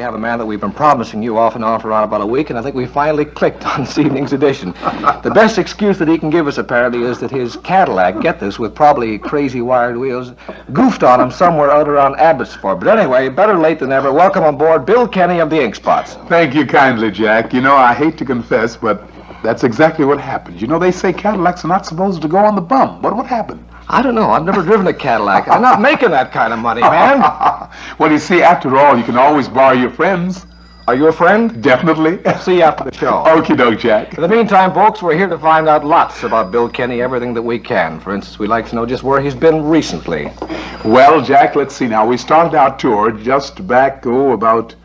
We have a man that we've been promising you off and on for around about a week, and I think we finally clicked on this evening's edition. The best excuse that he can give us, apparently, is that his Cadillac, get this, with probably crazy wired wheels, goofed on him somewhere out around Abbotsford. But anyway, better late than ever. Welcome on board, Bill Kenny of the Ink Spots. Thank you kindly, Jack. You know, I hate to confess, but that's exactly what happened. You know, they say Cadillacs are not supposed to go on the bum. What happened? I don't know. I've never driven a Cadillac. I'm not making that kind of money, man. Well, you see, after all, you can always borrow your friends. Are you a friend? Definitely. See you after the show. Okie doke, Jack. In the meantime, folks, we're here to find out lots about Bill Kenny, everything that we can. For instance, we'd like to know just where he's been recently. Well, Jack, let's see now. We started our tour just back, about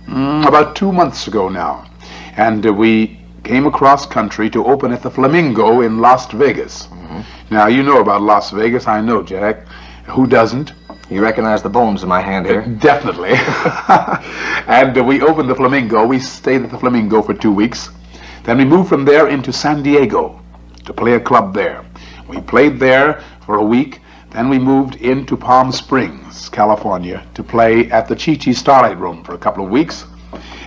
2 months ago now. And we came across country to open at the Flamingo in Las Vegas. Now, you know about Las Vegas, I know, Jack. Who doesn't? You recognize the bones in my hand here? Definitely. And we opened the Flamingo. We stayed at the Flamingo for 2 weeks. Then we moved from there into San Diego to play a club there. We played there for a week. Then we moved into Palm Springs, California, to play at the Chi-Chi Starlight Room for a couple of weeks.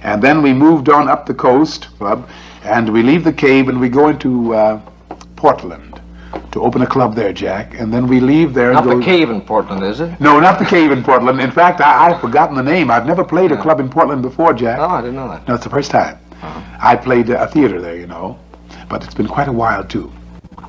And then we moved on up the coast club, and we leave the cave and we go into Portland to open a club there, Jack, and then we leave there. Not the cave in Portland, is it? No, not the cave in Portland. In fact, I've forgotten the name. I've never played a club in Portland before, Jack. Oh, I didn't know that. No, it's the first time. I played a theater there, you know, but it's been quite a while, too.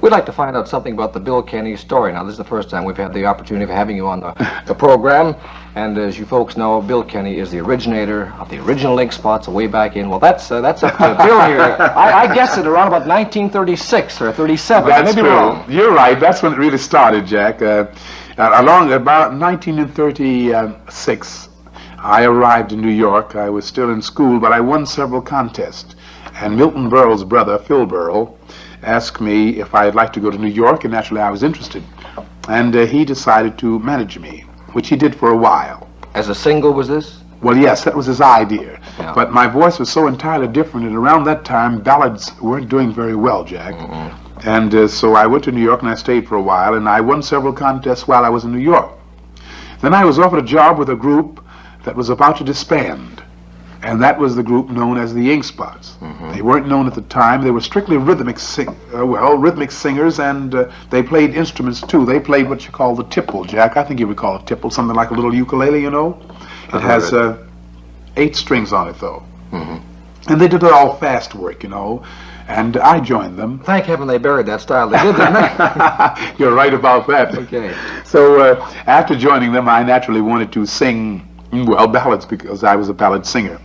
We'd like to find out something about the Bill Kenny story. Now, this is the first time we've had the opportunity of having you on the program. And as you folks know, Bill Kenny is the originator of the original Ink Spots way back in, well, that's up to Bill here. I guess it around about 1936 or 37. That's maybe true. Wrong. You're right. That's when it really started, Jack. Along about 1936, I arrived in New York. I was still in school, but I won several contests. And Milton Berle's brother, Phil Berle, asked me if I'd like to go to New York, and naturally I was interested. And he decided to manage me, which he did for a while. As a single, was this? Well, yes, that was his idea. Yeah. But my voice was so entirely different, and around that time, ballads weren't doing very well, Jack. And so I went to New York, and I stayed for a while, and I won several contests while I was in New York. Then I was offered a job with a group that was about to disband. And that was the group known as the Ink Spots. They weren't known at the time. They were strictly rhythmic singers, and they played instruments too. They played what you call the tipple, Jack. I think you would call it tipple, something like a little ukulele, you know. It has 8 strings on it, though. And they did it all fast work, you know. And I joined them. Thank heaven they buried that style. They did, didn't they? You're right about that. Okay. So after joining them, I naturally wanted to sing, well, ballads, because I was a ballad singer.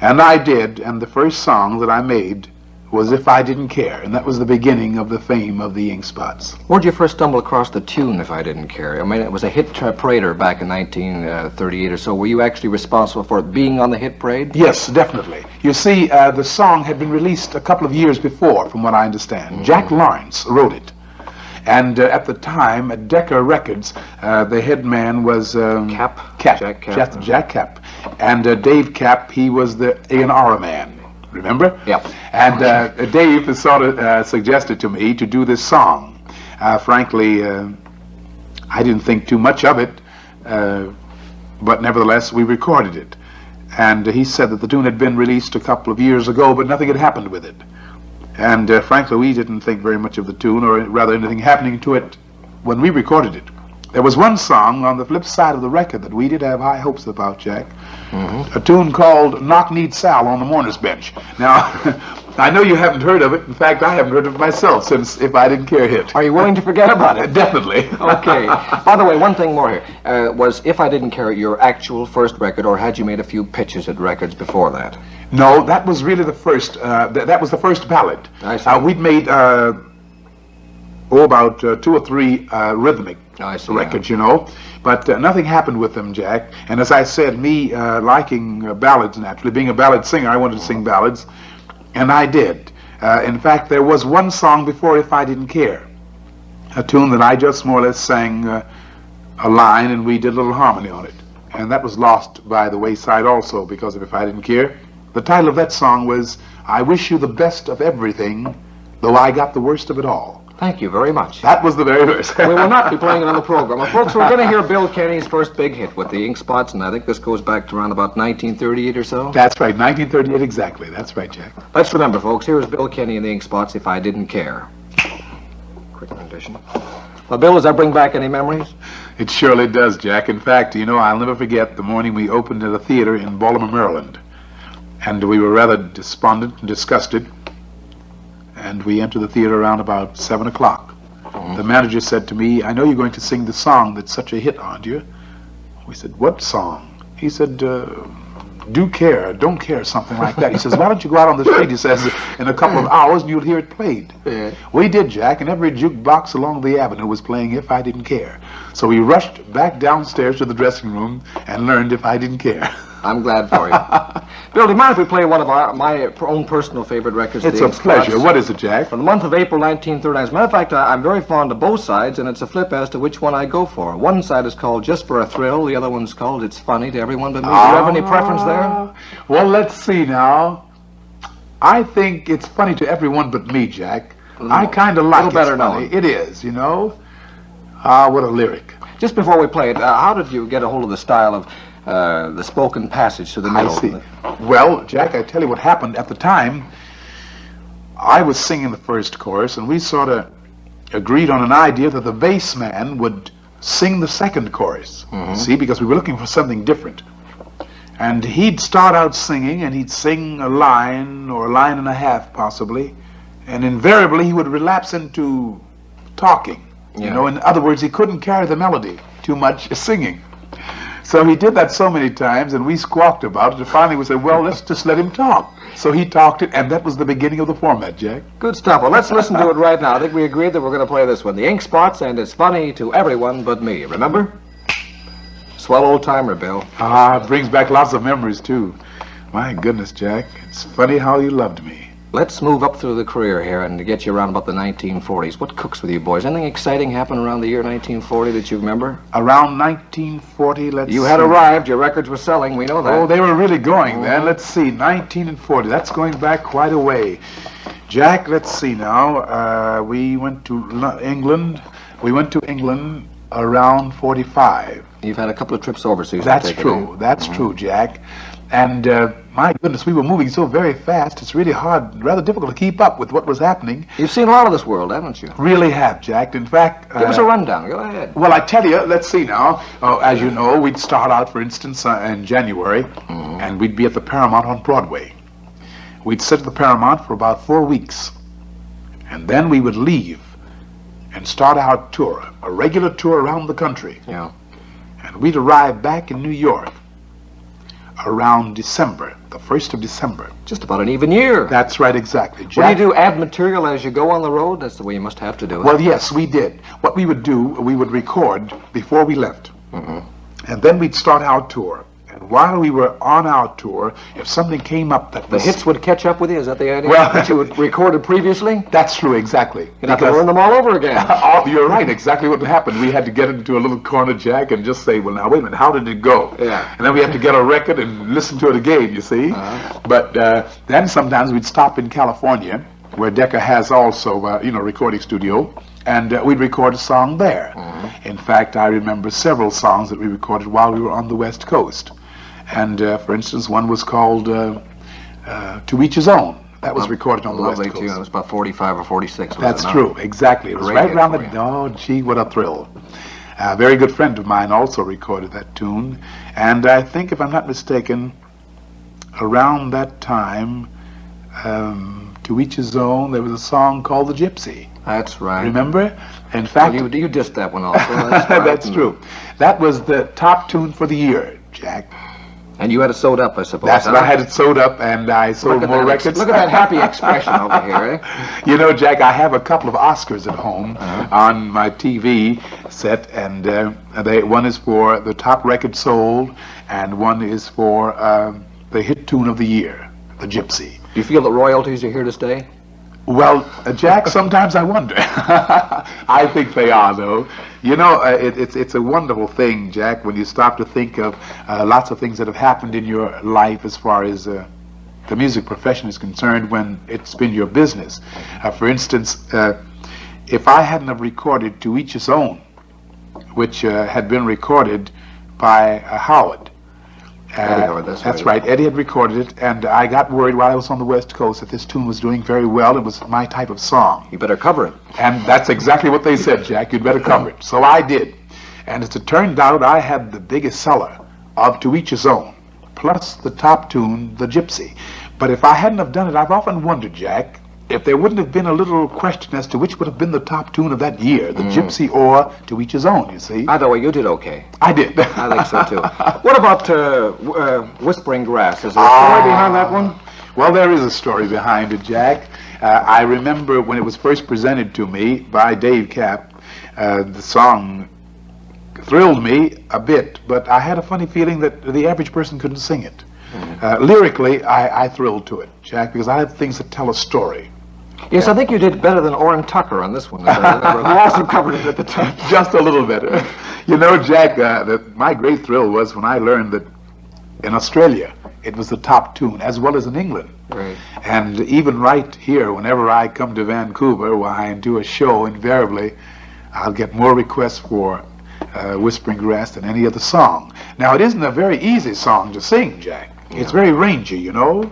And I did, and the first song that I made was If I Didn't Care, and that was the beginning of the fame of the Ink Spots. Where'd you first stumble across the tune, If I Didn't Care? I mean, it was a hit parader back in 1938 or so. Were you actually responsible for it being on the hit parade? Yes, definitely. You see, the song had been released a couple of years before, from what I understand. Jack Lawrence wrote it. And at the time, at Decca Records, the head man was Jack Cap. Jack Cap. And Dave Cap, he was the A&R man. Remember? Yep. And Dave sort of suggested to me to do this song. Frankly, I didn't think too much of it, but nevertheless, we recorded it. And he said that the tune had been released a couple of years ago, but nothing had happened with it. And frankly, we didn't think very much of the tune, or rather anything happening to it when we recorded it. There was one song on the flip side of the record that we did have high hopes about, Jack. A tune called Knock Kneed Sal on the Mourner's Bench. Now, I know you haven't heard of it. In fact, I haven't heard of it myself since If I Didn't Care hit. Are you willing to forget about it? Definitely. Okay. By the way, one thing more here. Was If I Didn't Care your actual first record, or had you made a few pitches at records before that? No, that was really the first. That was the first ballad. I see. We'd made about 2 or 3 rhythmic records, you know, but nothing happened with them, Jack. And as I said, me liking ballads, naturally, being a ballad singer, I wanted to sing ballads, and I did. In fact, there was one song before If I Didn't Care, a tune that I just more or less sang a line, and we did a little harmony on it. And that was lost by the wayside also because of If I Didn't Care. The title of that song was I Wish You the Best of Everything, Though I Got the Worst of It All. Thank you very much. That was the very verse. We will not be playing it on the program. Well, folks, we're going to hear Bill Kenny's first big hit with the Ink Spots, and I think this goes back to around about 1938 or so. That's right, 1938 exactly. That's right, Jack. Let's remember, folks, here is Bill Kenny and the Ink Spots, If I Didn't Care. Quick rendition. Well, Bill, does that bring back any memories? It surely does, Jack. In fact, you know, I'll never forget the morning we opened at a theater in Baltimore, Maryland. And we were rather despondent and disgusted. And we entered the theater around about 7 o'clock. The manager said to me, I know you're going to sing the song that's such a hit, aren't you? We said, what song? He said, Do Care, Don't Care, something like that. He says, why don't you go out on the street, he says, in a couple of hours and you'll hear it played. Yeah. We did, Jack, and every jukebox along the avenue was playing If I Didn't Care. So we rushed back downstairs to the dressing room and learned If I Didn't Care. I'm glad for you. Bill, do you mind if we play one of my own personal favorite records? It's the a Ink Spots? pleasure. What is it, Jack? For the month of April 1939. As a matter of fact, I'm very fond of both sides, and it's a flip as to which one I go for. One side is called Just for a Thrill. The other one's called It's Funny to Everyone But Me. Do you have any preference there? Well, let's see now. I think it's funny to everyone but me, Jack. I kind of like little better It's Funny. known. It is, you know. What a lyric. Just before we play it, how did you get a hold of the style of the spoken passage to the middle? I see. Well, Jack, I tell you what happened. At the time, I was singing the first chorus, and we sort of agreed on an idea that the bass man would sing the second chorus. See, because we were looking for something different. And he'd start out singing, and he'd sing a line or a line and a half, possibly, and invariably he would relapse into talking. You know, in other words, he couldn't carry the melody too much singing. So he did that so many times, and we squawked about it, and finally we said, well, let's just let him talk. So he talked it, and that was the beginning of the format, Jack. Good stuff. Well, let's listen to it right now. I think we agreed that we're going to play this one. The Ink Spots, and It's Funny to Everyone But Me. Remember? Swell old timer, Bill. It brings back lots of memories, too. My goodness, Jack, it's funny how you loved me. Let's move up through the career here and get you around about the 1940s. What cooks with you boys? Anything exciting happen around the year 1940 that you remember? Around 1940, let's You had arrived. Your records were selling. We know that. Oh, they were really going then. Let's see, 1940. That's going back quite a way. Jack, let's see now. We went to England. We went to England around 45. You've had a couple of trips overseas. That's true. That's true, Jack. And my goodness, we were moving so very fast. It's really hard, rather difficult to keep up with what was happening. You've seen a lot of this world, haven't you? Really have, Jack. In fact, Give us a rundown. Go ahead. well, I tell you, let's see now. As you know, we'd start out, for instance, in January, and we'd be at the Paramount on Broadway. We'd sit at the Paramount for about 4 weeks, and then we would leave and start our tour, a regular tour around the country. Yeah. And we'd arrive back in New York around December, the 1st of December. Just about an even year. That's right, exactly. What Jack, do you do? Add material as you go on the road? That's the way you must have to do it. well, yes, we did. What we would do, we would record before we left. And then we'd start our tour. And while we were on our tour, if something came up that the was... hits would catch up with you? Is that the idea? Well- that you had recorded previously? That's true, exactly. You'd have to learn them all over again. Oh, you're right, exactly what happened. We had to get into a little corner, Jack, and just say, well, now, wait a minute, how did it go? Yeah. And then we had to get a record and listen to it again, you see? But then sometimes we'd stop in California, where Decca has also, a recording studio, and we'd record a song there. In fact, I remember several songs that we recorded while we were on the West Coast. And, for instance, one was called To Each His Own. That was recorded on the West Lovely Coast. tune. It was about 45 or 46. That's true, exactly. It was Great right hit around for the... you. Oh, gee, what a thrill. A very good friend of mine also recorded that tune. And I think, if I'm not mistaken, around that time, To Each His Own, there was a song called The Gypsy. That's right. Remember? In fact... Well, you dissed that one also. That's, right. That's true. That was the top tune for the year, Jack. And you had it sewed up, I suppose. That's huh? what I had it sewed up, and I sold more records. Look at that happy expression over here, eh? You know, Jack, I have a couple of Oscars at home on my TV set, and one is for the top record sold, and one is for the hit tune of the year, The Gypsy. Do you feel that royalties are here to stay? Well, Jack, sometimes I wonder. I think they are, though. You know, it's a wonderful thing, Jack, when you stop to think of lots of things that have happened in your life as far as the music profession is concerned when it's been your business. For instance, if I hadn't have recorded To Each His Own, which had been recorded by Howard. Eddie Howard, That's right. Eddie had recorded it, and I got worried while I was on the West Coast that this tune was doing very well. It was my type of song. You better cover it. And that's exactly what they said, Jack. You'd better cover it. So I did. And as it turned out, I had the biggest seller of To Each His Own, plus the top tune, The Gypsy. But if I hadn't have done it, I've often wondered, Jack, if there wouldn't have been a little question as to which would have been the top tune of that year, The Gypsy or To Each His Own, you see. Either way, you did okay. I did. I think so, too. What about Whispering Grass? Is there a story behind that one? Well, there is a story behind it, Jack. I remember when it was first presented to me by Dave Kapp, the song thrilled me a bit, but I had a funny feeling that the average person couldn't sing it. Lyrically, I thrilled to it, Jack, because I have things that tell a story. Yes, I think you did better than Orrin Tucker on this one. Who also covered it at the time. Just a little better. You know, Jack, my great thrill was when I learned that in Australia it was the top tune, as well as in England. Right. And even right here, whenever I come to Vancouver, where I do a show, invariably, I'll get more requests for Whispering Grass than any other song. Now, it isn't a very easy song to sing, Jack. Yeah. It's very rangy, you know,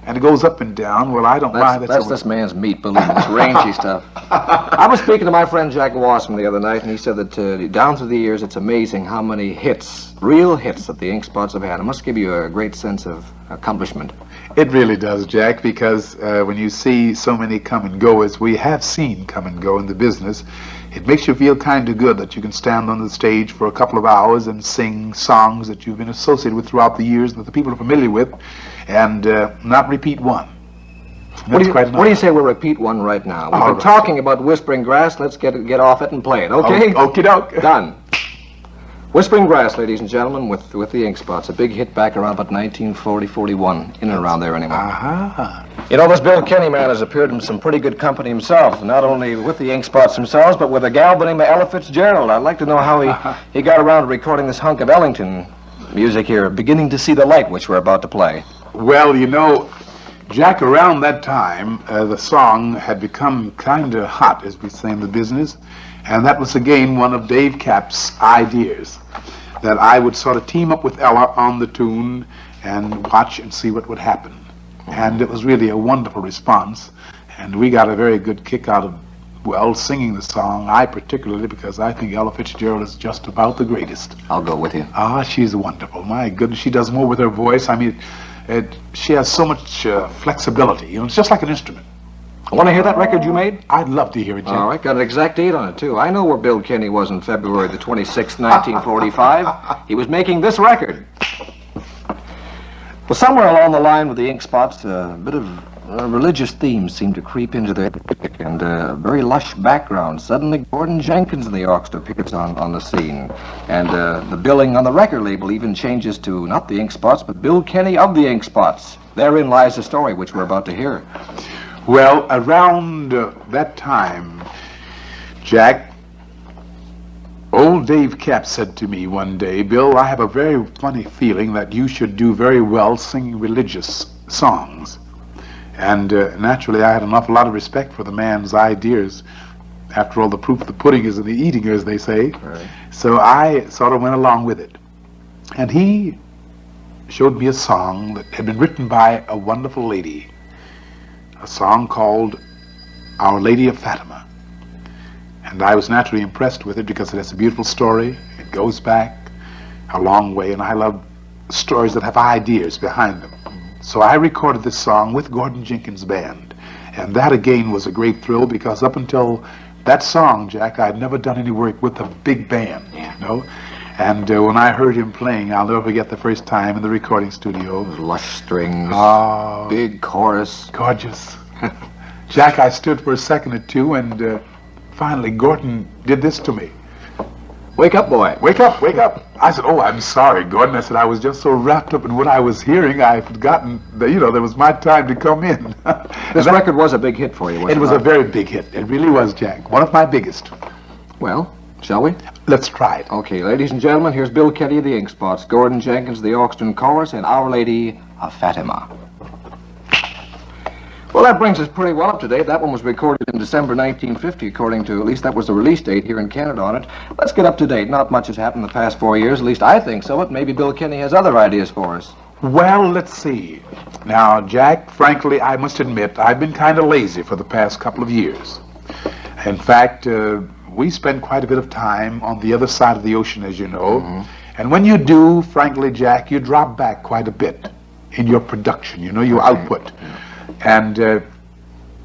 and it goes up and down. Well, I don't mind. That's this man's meat, believe me. It's rangy stuff. I was speaking to my friend Jack Wasson the other night, and he said that down through the years, it's amazing how many hits, real hits, that the Ink Spots have had. It must give you a great sense of accomplishment. It really does, Jack, because when you see so many come and go, as we have seen come and go in the business, it makes you feel kind of good that you can stand on the stage for a couple of hours and sing songs that you've been associated with throughout the years that the people are familiar with, and not repeat one. What do you say we repeat one right now? We've been talking about Whispering Grass. Let's get off it and play it, okay? Okie doke. Done. Whispering Grass, ladies and gentlemen, with the Ink Spots. A big hit back around about 1940, 41, in and around there anyway. You know, this Bill Kenny man has appeared in some pretty good company himself, not only with the Ink Spots themselves, but with a gal by the name of Ella Fitzgerald. I'd like to know how he got around to recording this hunk of Ellington music here, Beginning to See the Light, which we're about to play. Well, you know, Jack, around that time, the song had become kind of hot, as we say in the business, and that was again one of Dave Kapp's ideas, that I would sort of team up with Ella on the tune and watch and see what would happen. And it was really a wonderful response, and we got a very good kick out of, well, singing the song. I particularly, because I think Ella Fitzgerald is just about the greatest. I'll go with you. She's wonderful. My goodness, she does more with her voice. I mean, she has so much flexibility. You know, it's just like an instrument. Want to hear that record you made? I'd love to hear it, Jim. All right, got an exact date on it, too. I know where Bill Kenny was on February the 26th, 1945. He was making this record. Well, somewhere along the line with the Ink Spots, a bit of religious themes seemed to creep into their music, and a very lush background. Suddenly, Gordon Jenkins and the orchestra appears on the scene. And the billing on the record label even changes to not the Ink Spots, but Bill Kenny of the Ink Spots. Therein lies the story, which we're about to hear. Well, around that time, Jack, old Dave Kapp said to me one day, Bill, I have a very funny feeling that you should do very well singing religious songs. And naturally, I had an awful lot of respect for the man's ideas. After all, the proof of the pudding is in the eating, as they say. Right. So I sort of went along with it. And he showed me a song that had been written by a wonderful lady, a song called Our Lady of Fatima. And I was naturally impressed with it because it has a beautiful story. It goes back a long way, and I love stories that have ideas behind them. So I recorded this song with Gordon Jenkins' band. And that again was a great thrill, because up until that song, Jack, I'd never done any work with a big band, you know. And when I heard him playing, I'll never forget the first time in the recording studio. Lush strings, Oh, big chorus. gorgeous. Jack, I stood for a second or two, and finally Gordon did this to me. Wake up, boy. Wake up, wake up. I said, oh, I'm sorry, Gordon. I said, I was just so wrapped up in what I was hearing, I'd forgotten that, you know, there was my time to come in. This record was a big hit for you, wasn't it? It was a very big hit. It really was, Jack. One of my biggest. Well, shall we? Let's try it. Okay, ladies and gentlemen, here's Bill Kenny of the Ink Spots, Gordon Jenkins, the orchestra and chorus, and Our Lady of Fatima. Well, that brings us pretty well up to date. That one was recorded in December 1950, according to, at least that was the release date here in Canada on it. Let's get up to date. Not much has happened in the past 4 years, at least I think so, but maybe Bill Kenny has other ideas for us. Well, let's see. Now, Jack, frankly, I must admit, I've been kind of lazy for the past couple of years. In fact, we spend quite a bit of time on the other side of the ocean, as you know. And when you do, frankly, Jack, you drop back quite a bit in your production, you know, your output. And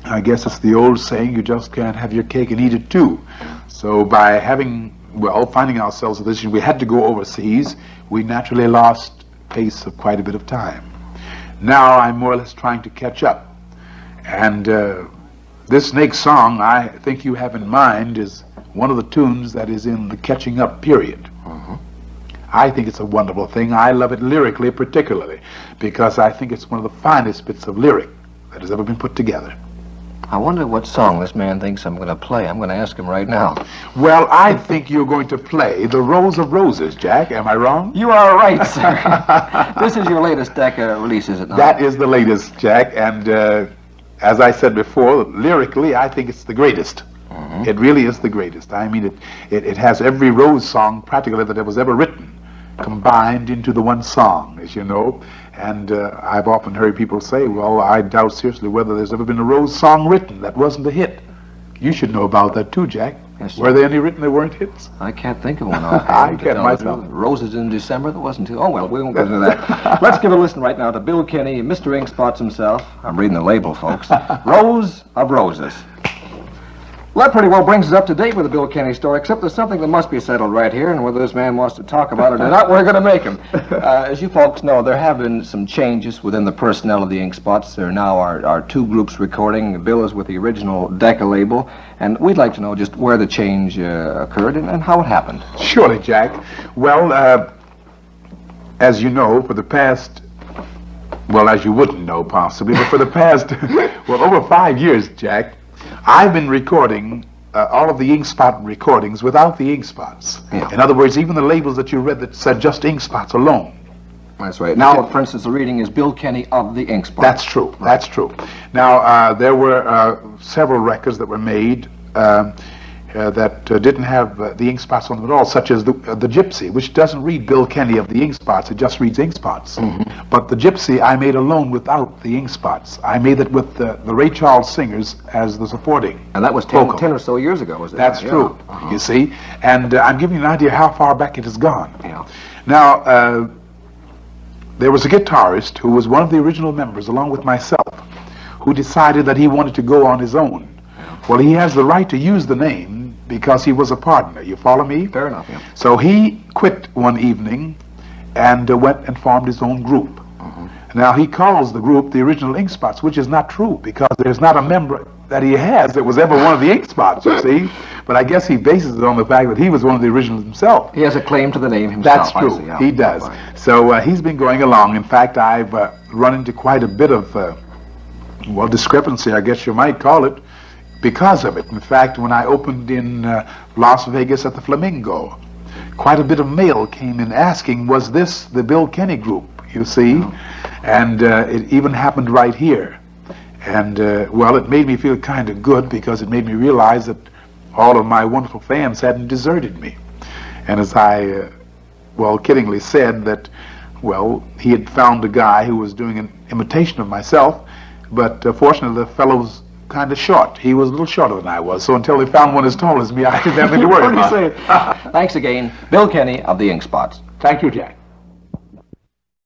I guess it's the old saying, you just can't have your cake and eat it too. So by finding ourselves in this, we had to go overseas, we naturally lost pace of quite a bit of time. Now I'm more or less trying to catch up. And this next song I think you have in mind is one of the tunes that is in the catching up period. I think it's a wonderful thing. I love it lyrically particularly, because I think it's one of the finest bits of lyric that has ever been put together. I wonder what song this man thinks I'm going to play. I'm going to ask him right now. Well, I think you're going to play The Rose of Roses, Jack. Am I wrong? You are right, sir. This is your latest Decca release, is it not? That is the latest, Jack, and as I said before, lyrically, I think it's the greatest. It really is the greatest. I mean, it has every Rose song practically that was ever written combined into the one song, as you know. And I've often heard people say, well, I doubt seriously whether there's ever been a Rose song written that wasn't a hit. You should know about that too, Jack. Yes, were there any written that weren't hits? I can't think of one. I can't myself. Roses in December, that wasn't too. Oh, well, we won't go into that. Let's give a listen right now to Bill Kenny, Mr. Inkspots himself. I'm reading the label, folks. Rose of Roses. Well, that pretty well brings us up to date with the Bill Kenny story, except there's something that must be settled right here, and whether this man wants to talk about it or not, we're going to make him. As you folks know, there have been some changes within the personnel of the Inkspots. There now are two groups recording. Bill is with the original Decca label, and we'd like to know just where the change occurred and how it happened. Surely, Jack. Well, as you know, for the past, well, as you wouldn't know possibly, but for the past, well, over 5 years, Jack, I've been recording all of the Inkspot recordings without the Inkspots. Yeah. In other words, even the labels that you read that said just Inkspots alone. That's right. Now, for instance, the reading is Bill Kenny of the Inkspots. That's true. Right. That's true. Now, there were several records that were made that didn't have the Inkspots on them at all, such as the Gypsy, which doesn't read Bill Kenny of the Inkspots, it just reads Inkspots. But the Gypsy I made alone without the Inkspots. I made it with the Ray Charles singers as the supporting. And that was 10 or so years ago, was it? That's true, you see. And I'm giving you an idea how far back it has gone. Yeah. Now, there was a guitarist who was one of the original members, along with myself, who decided that he wanted to go on his own. Well, he has the right to use the name because he was a partner. You follow me? Fair enough, yeah. So he quit one evening and went and formed his own group. Now, he calls the group the original Inkspots, which is not true because there's not a member that he has that was ever one of the Inkspots, you see. But I guess he bases it on the fact that he was one of the originals himself. He has a claim to the name himself. That's true. See, yeah. He does. Right. So he's been going along. In fact, I've run into quite a bit of, well, discrepancy, I guess you might call it, because of it. In fact, when I opened in Las Vegas at the Flamingo, quite a bit of mail came in asking, was this the Bill Kenny group, you see? And it even happened right here. And, well, it made me feel kind of good because it made me realize that all of my wonderful fans hadn't deserted me. And as I, well, kiddingly said that, well, he had found a guy who was doing an imitation of myself, but fortunately the fellow's kind of short. He was a little shorter than I was, so until they found one as tall as me, I didn't have anything to worry about. Thanks again, Bill Kenny of the Inkspots. Thank you, Jack.